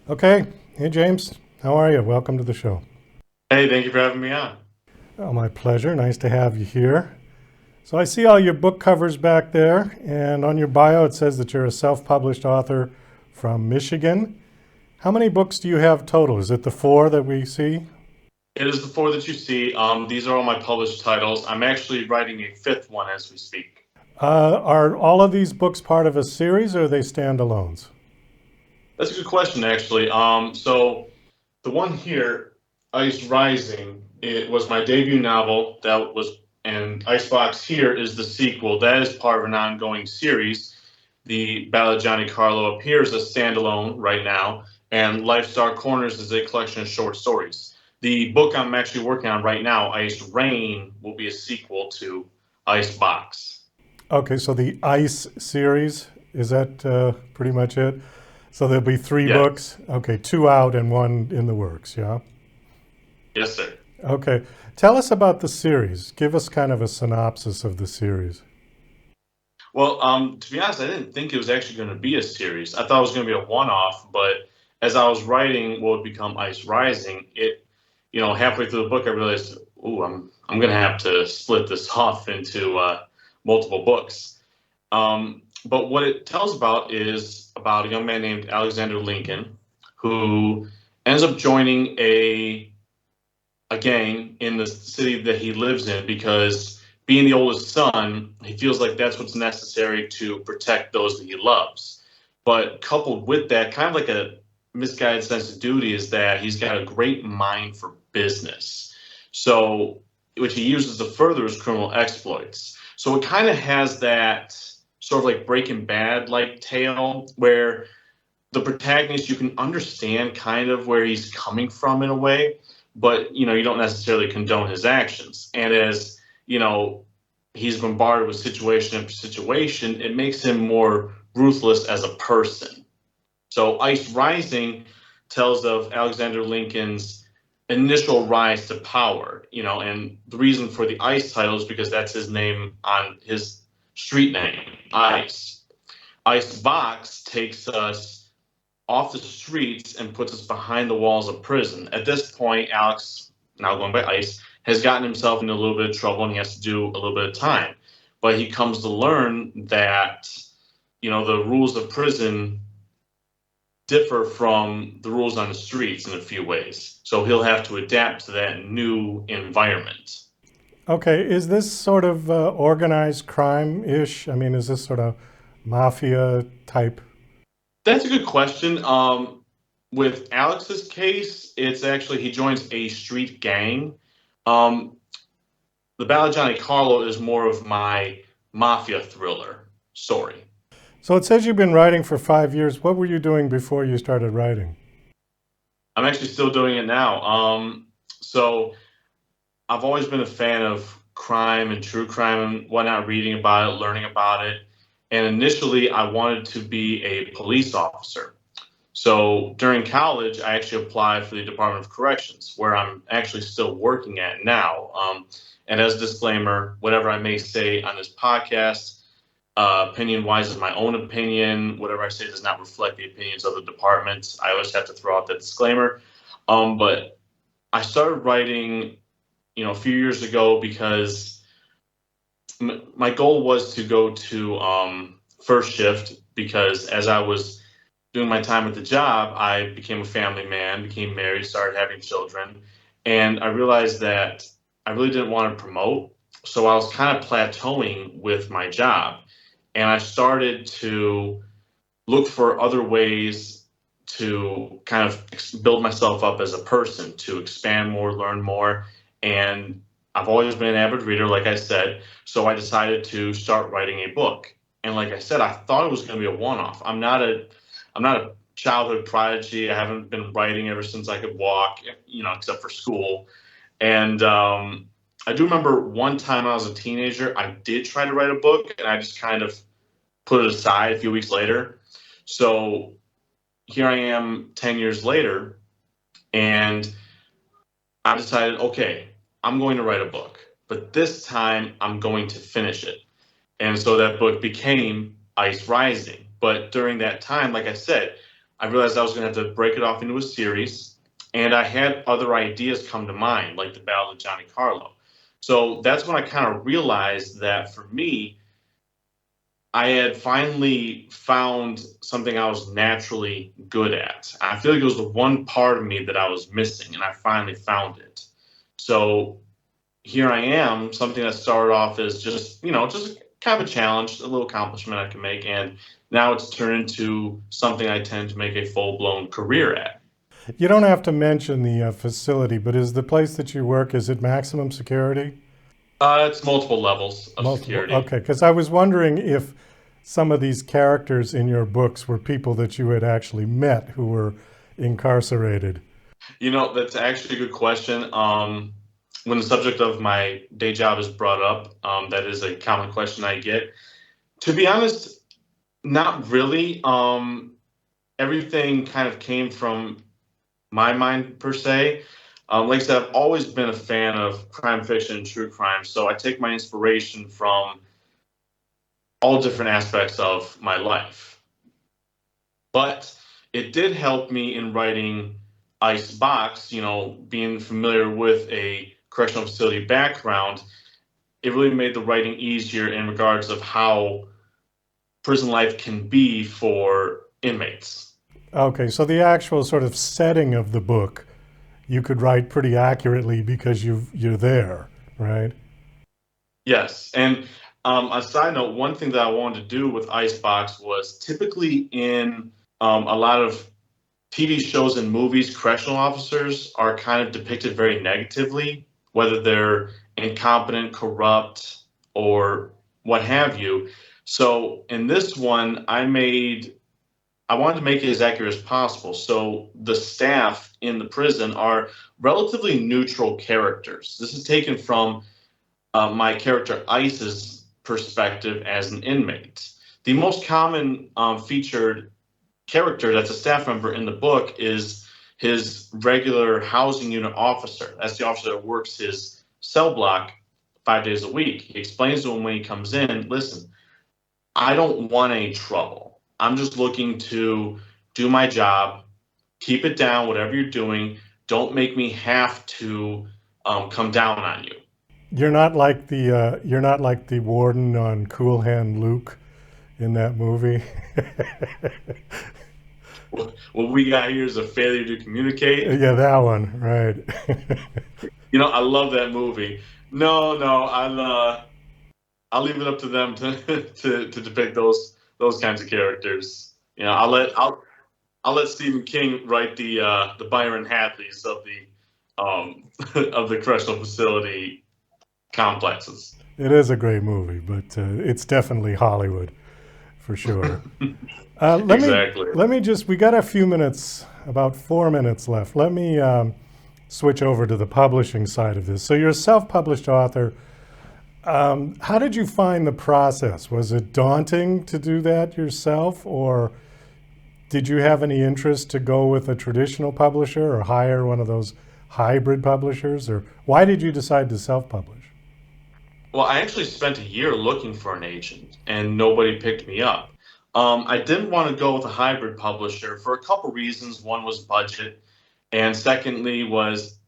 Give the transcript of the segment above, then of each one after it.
Okay. Hey, James. How are you? Welcome to the show. Hey, thank you for having me on. Oh, my pleasure. Nice to have you here. So, I see all your book covers back there, and on your bio it says that you're a self published author from Michigan. How many books do you have total? Is it the four that we see? It is the four that you see. These are all my published titles. I'm actually writing a fifth one as we speak. Are all of these books part of a series or are they standalones? That's a good question, actually. So the one here, Ice Rising, it was my debut novel. And Icebox here is the sequel. That is part of an ongoing series. The Ballad of Johnny Carlo appears as standalone right now, and Life Star Corners is a collection of short stories. The book I'm actually working on right now, Ice Rain, will be a sequel to Icebox. Okay, so the Ice series, is that pretty much it? So there'll be three Yes, books. Okay, two out and one in the works, yeah? yes, sir. Okay. Tell us about the series. Give us kind of a synopsis of the series. Well, to be honest, I didn't think it was actually going to be a series. I thought it was going to be a one-off, but as I was writing what would become Ice Rising, halfway through the book, I realized, ooh, I'm going to have to split this off into multiple books. But what it tells about is about a young man named Alexander Lincoln who ends up joining a gang in the city that he lives in because being the oldest son, he feels like that's what's necessary to protect those that he loves. But coupled with that, kind of like a misguided sense of duty, is that he's got a great mind for business. So, which he uses to further his criminal exploits. So it kind of has that sort of like Breaking Bad like tale where the protagonist, you can understand kind of where he's coming from in a way, but you don't necessarily condone his actions. And as he's bombarded with situation after situation, it makes him more ruthless as a person. So Ice Rising tells of Alexander Lincoln's initial rise to power, and the reason for the Ice title is because that's his name on his street name, Ice. Icebox takes us off the streets and puts us behind the walls of prison. At this point, Alex, now going by Ice, has gotten himself into a little bit of trouble and he has to do a little bit of time. But he comes to learn that, the rules of prison differ from the rules on the streets in a few ways. So he'll have to adapt to that new environment. Okay, is this sort of organized crime ish? I mean, is this sort of mafia type? That's a good question. With Alex's case, it's actually he joins a street gang. Um, The Ballad of Johnny Carlo is more of my mafia thriller story. So it says you've been writing for 5 years. What were you doing before you started writing? I'm actually still doing it now. So I've always been a fan of crime and true crime and whatnot, reading about it, learning about it. And initially, I wanted to be a police officer. So during college, I actually applied for the Department of Corrections, where I'm actually still working at now. And as a disclaimer, whatever I may say on this podcast, opinion wise is my own opinion. Whatever I say does not reflect the opinions of the department. I always have to throw out that disclaimer. But I started writing, a few years ago because my goal was to go to first shift because as I was doing my time at the job, I became a family man, became married, started having children, and I realized that I really didn't want to promote. So I was kind of plateauing with my job. And I started to look for other ways to kind of build myself up as a person, to expand more, learn more. And I've always been an avid reader, like I said. So I decided to start writing a book. And like I said, I thought it was going to be a one-off. I'm not a childhood prodigy. I haven't been writing ever since I could walk, except for school. And I do remember one time when I was a teenager, I did try to write a book, and I just kind of put it aside a few weeks later. So here I am 10 years later, and I decided, okay, I'm going to write a book, but this time I'm going to finish it. And so that book became Ice Rising. But during that time, like I said, I realized I was going to have to break it off into a series, and I had other ideas come to mind, like the Ballad of Johnny Carlo. So that's when I kind of realized that for me, I had finally found something I was naturally good at. I feel like it was the one part of me that I was missing, and I finally found it. So here I am, something that started off as just, just kind of a challenge, a little accomplishment I can make. And now it's turned into something I tend to make a full blown career at. You don't have to mention the facility, but is the place that you work, is it maximum security? It's multiple levels of Multiple. security. Okay, because I was wondering if some of these characters in your books were people that you had actually met who were incarcerated. That's actually a good question. When the subject of my day job is brought up, that is a common question I get. To be honest, not really. Everything kind of came from my mind per se. Like I said, I've always been a fan of crime fiction and true crime, so I take my inspiration from all different aspects of my life. But it did help me in writing Icebox, being familiar with a correctional facility background. It really made the writing easier in regards of how prison life can be for inmates. Okay, so the actual sort of setting of the book you could write pretty accurately because you're there, right? Yes. And a side note, one thing that I wanted to do with Icebox was typically in a lot of TV shows and movies, correctional officers are kind of depicted very negatively, whether they're incompetent, corrupt, or what have you. So in this one, I wanted to make it as accurate as possible. So the staff in the prison are relatively neutral characters. This is taken from my character Ice's perspective as an inmate. The most common featured character that's a staff member in the book is his regular housing unit officer. That's the officer that works his cell block 5 days a week. He explains to him when he comes in, listen, I don't want any trouble. I'm just looking to do my job, keep it down, whatever you're doing. Don't make me have to come down on you. You're not like the warden on Cool Hand Luke in that movie. What we got here is a failure to communicate. Yeah, that one, right. I love that movie. No, I'll leave it up to them to depict those kinds of characters. I'll let Stephen King write the Byron Hadleys of the of the correctional facility complexes. It is a great movie, but it's definitely Hollywood for sure. Exactly. We got a few minutes, about 4 minutes left. Let me switch over to the publishing side of this. So you're a self-published author. How did you find the process? Was it daunting to do that yourself, or did you have any interest to go with a traditional publisher or hire one of those hybrid publishers, or why did you decide to self-publish? Well, I actually spent a year looking for an agent, and nobody picked me up. I didn't want to go with a hybrid publisher for a couple reasons. One was budget, and secondly was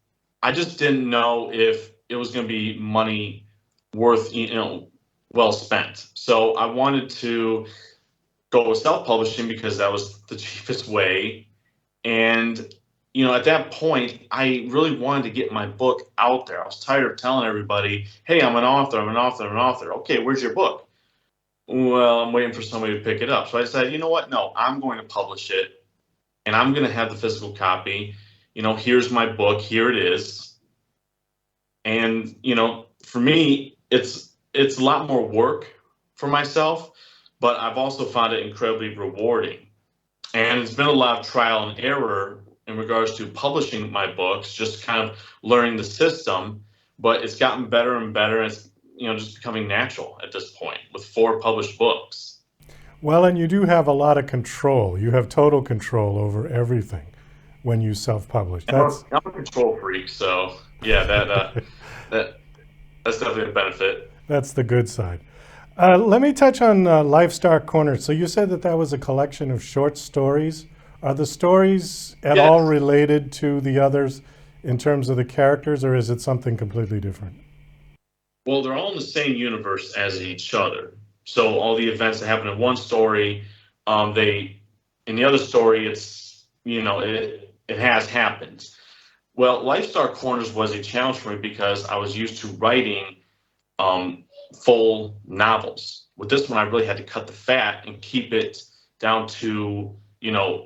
I just didn't know if it was going to be money worth, well spent. So I wanted to go with self-publishing because that was the cheapest way. And at that point, I really wanted to get my book out there. I was tired of telling everybody, "Hey, I'm an author. I'm an author. I'm an author." Okay, where's your book? Well, I'm waiting for somebody to pick it up. So I decided, you know what? No, I'm going to publish it, and I'm going to have the physical copy. Here's my book. Here it is. And for me, it's a lot more work for myself, but I've also found it incredibly rewarding. And it's been a lot of trial and error in regards to publishing my books, just kind of learning the system, but it's gotten better and better. And it's, just becoming natural at this point with 4 published books. Well, and you do have a lot of control. You have total control over everything when you self-publish. I'm a control freak, so yeah, that's definitely a benefit. That's the good side. Let me touch on Lifestar Corner. So you said that was a collection of short stories, Are the stories at Yeah. all related to the others in terms of the characters, or is it something completely different? Well, they're all in the same universe as each other. So all the events that happen in one story, they in the other story, it's it has happened. Well, Lifestar Corners was a challenge for me because I was used to writing um, full novels. With this one, I really had to cut the fat and keep it down to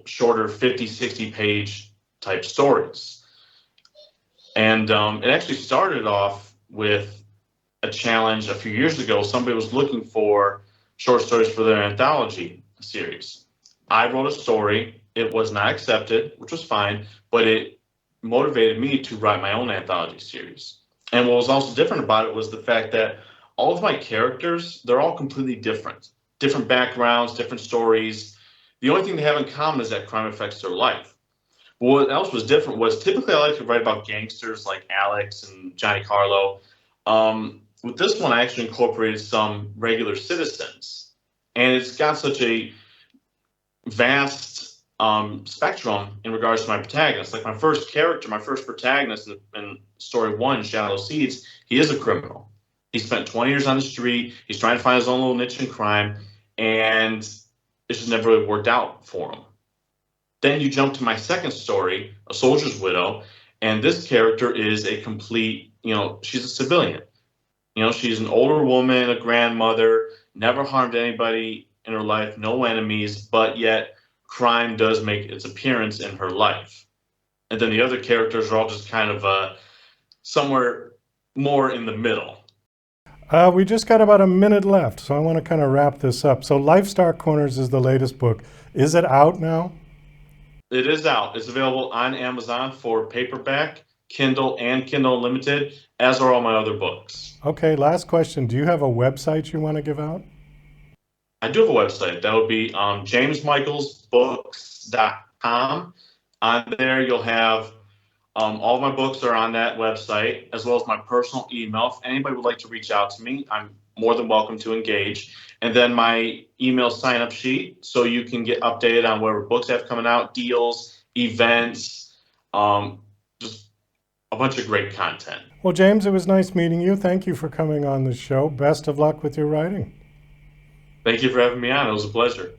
shorter 50, 60 page type stories. And it actually started off with a challenge a few years ago. Somebody was looking for short stories for their anthology series. I wrote a story. It was not accepted, which was fine, but it motivated me to write my own anthology series. And what was also different about it was the fact that all of my characters, they're all completely different. Different backgrounds, different stories. The only thing they have in common is that crime affects their life. But what else was different was typically I like to write about gangsters like Alex and Johnny Carlo. With this one, I actually incorporated some regular citizens, and it's got such a vast spectrum in regards to my protagonist. Like my first character, my first protagonist in story one, Shallow Seeds, he is a criminal. He spent 20 years on the street. He's trying to find his own little niche in crime, and it's just never really worked out for him. Then you jump to my second story, A Soldier's Widow, and this character is a complete, she's a civilian. She's an older woman, a grandmother, never harmed anybody in her life, no enemies, but yet crime does make its appearance in her life. And then the other characters are all just kind of somewhere more in the middle. We just got about a minute left, so I want to kind of wrap this up. So Lifestar Corners is the latest book. Is it out now? It is out. It's available on Amazon for paperback, Kindle, and Kindle Unlimited, as are all my other books. Okay, last question. Do you have a website you want to give out? I do have a website. That would be jamesmichelsbooks.com. On there, you'll have all of my books are on that website, as well as my personal email. If anybody would like to reach out to me, I'm more than welcome to engage. And then my email sign-up sheet, so you can get updated on whatever books I have coming out, deals, events, just a bunch of great content. Well, James, it was nice meeting you. Thank you for coming on the show. Best of luck with your writing. Thank you for having me on. It was a pleasure.